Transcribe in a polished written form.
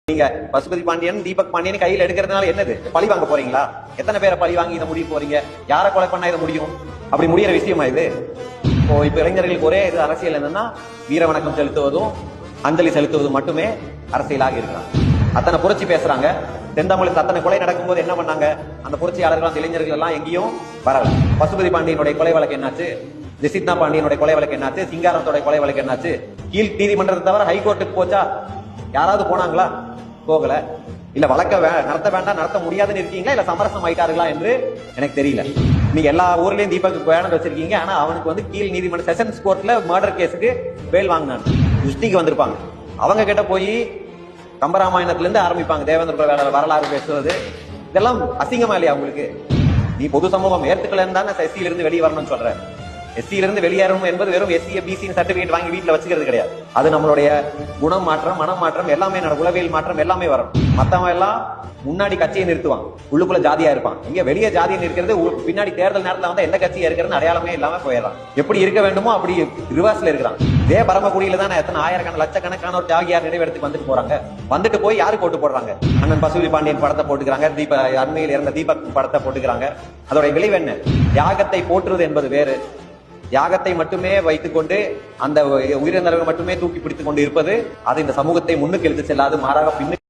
நீங்க பசுபதி பாண்டியன் தீபக் பாண்டியன் கையில் எடுக்கிறதுனால என்னது பழி வாங்க போறீங்களா? எத்தனை பேரை பழி வாங்கி இதை முடிய போறீங்க? யாரை கொலை பண்ணா இதை முடியும்? அப்படி முடியற விஷயமா இது? இப்ப இளைஞர்களுக்கு ஒரே இது அரசியல் என்னன்னா வீர வணக்கம் செலுத்துவதும் அஞ்சலி செலுத்துவதும் மட்டுமே அரசியலாக இருக்கலாம். அத்தனை புரட்சி பேசுறாங்க. தென்தமிழுக்கு அத்தனை கொலை நடக்கும்போது என்ன பண்ணாங்க? அந்த புரட்சியாளர்கள் அந்த இளைஞர்கள் எல்லாம் எங்கேயும் வரல. பசுபதி பாண்டியனுடைய கொலை வழக்கு என்னாச்சு? ஜெசித்னா பாண்டியனுடைய கொலை வழக்கு என்னாச்சு? சிங்காரத்தோட கொலை வழக்கு என்னாச்சு? கீழ் நீதிமன்றத்தை தவிர ஹைகோர்ட்டுக்கு போச்சா? யாராவது போனாங்களா? போகல. இல்ல வழக்க நடத்த வேண்டாம், நடத்த முடியாதுன்னு இருக்கீங்களா? இல்ல சமரசம் ஆயிட்டார்களா என்று எனக்கு தெரியல. நீங்க எல்லா ஊர்லயும் தீபக் பேனர் வச்சிருக்கீங்க. ஆனா அவனுக்கு கீழ் நீதிமன்ற செஷன்ஸ் கோர்ட்ல மர்டர் கேஸுக்கு பேல் வாங்கினான். திருஷ்டிக்கு வந்திருப்பாங்க. அவங்க கிட்ட போய் கம்பராமாயணத்துல இருந்து ஆரம்பிப்பாங்க. தேவேந்திர வரலாறு பேசுவது இதெல்லாம் அசிங்கமா இல்லையா உங்களுக்கு? நீ பொது சமூகம் ஏற்றுக்கலன்னு தானே எஸ்சியில இருந்து வெளியே வரணும்னு சொல்ற. எஸ்சியில இருந்து வெளியேறணும் என்பது வெறும் எஸ்சி பிசி சர்டிபிகேட் வாங்கி வீட்டுல வச்சுக்கிறது கிடையாது. அது நம்மளுடைய குணம் மாற்றம், மனம் மாற்றம் எல்லாமே, உளவியல் மாற்றம் எல்லாமே வரும். மத்தவன் எல்லாம் முன்னாடி கட்சியை நிறுத்துவான், உள்ளுக்குள்ள ஜாதியா இருப்பான். இங்க வெளியே ஜாதியை நிற்கிறது, பின்னாடி தேர்தல் நேரத்துல வந்து எந்த கட்சியா இருக்கிறது அடையாளமே இல்லாம போயிடலாம். எப்படி இருக்க வேண்டுமோ அப்படி ரிவர்ஸ்ல இருக்கிறான். இதே பரமக்குடியில தான் எத்தனை ஆயிரக்கணக்கான லட்சக்கணக்கான ஒரு தியாகியார் நினைவெடுத்துக்கு வந்துட்டு போறாங்க. வந்துட்டு போய் யாருக்கு ஓட்டு போடுறாங்க? அண்ணன் பசுபதி பாண்டியன் படத்தை போட்டுக்கிறாங்க, அண்மையில் இறந்த தீபக் படத்தை போட்டுக்கிறாங்க. அதோட விளைவு என்ன? தியாகத்தை போற்றுவது என்பது வேறு, தியாகத்தை மட்டுமே வைத்துக் கொண்டு அந்த உயிரிழந்தவர்கள் மட்டுமே தூக்கி பிடித்துக் கொண்டு இருப்பது அது இந்த சமூகத்தை முன்னுக்கு எடுத்து செல்லாது, மாறாக பின்னுக்கு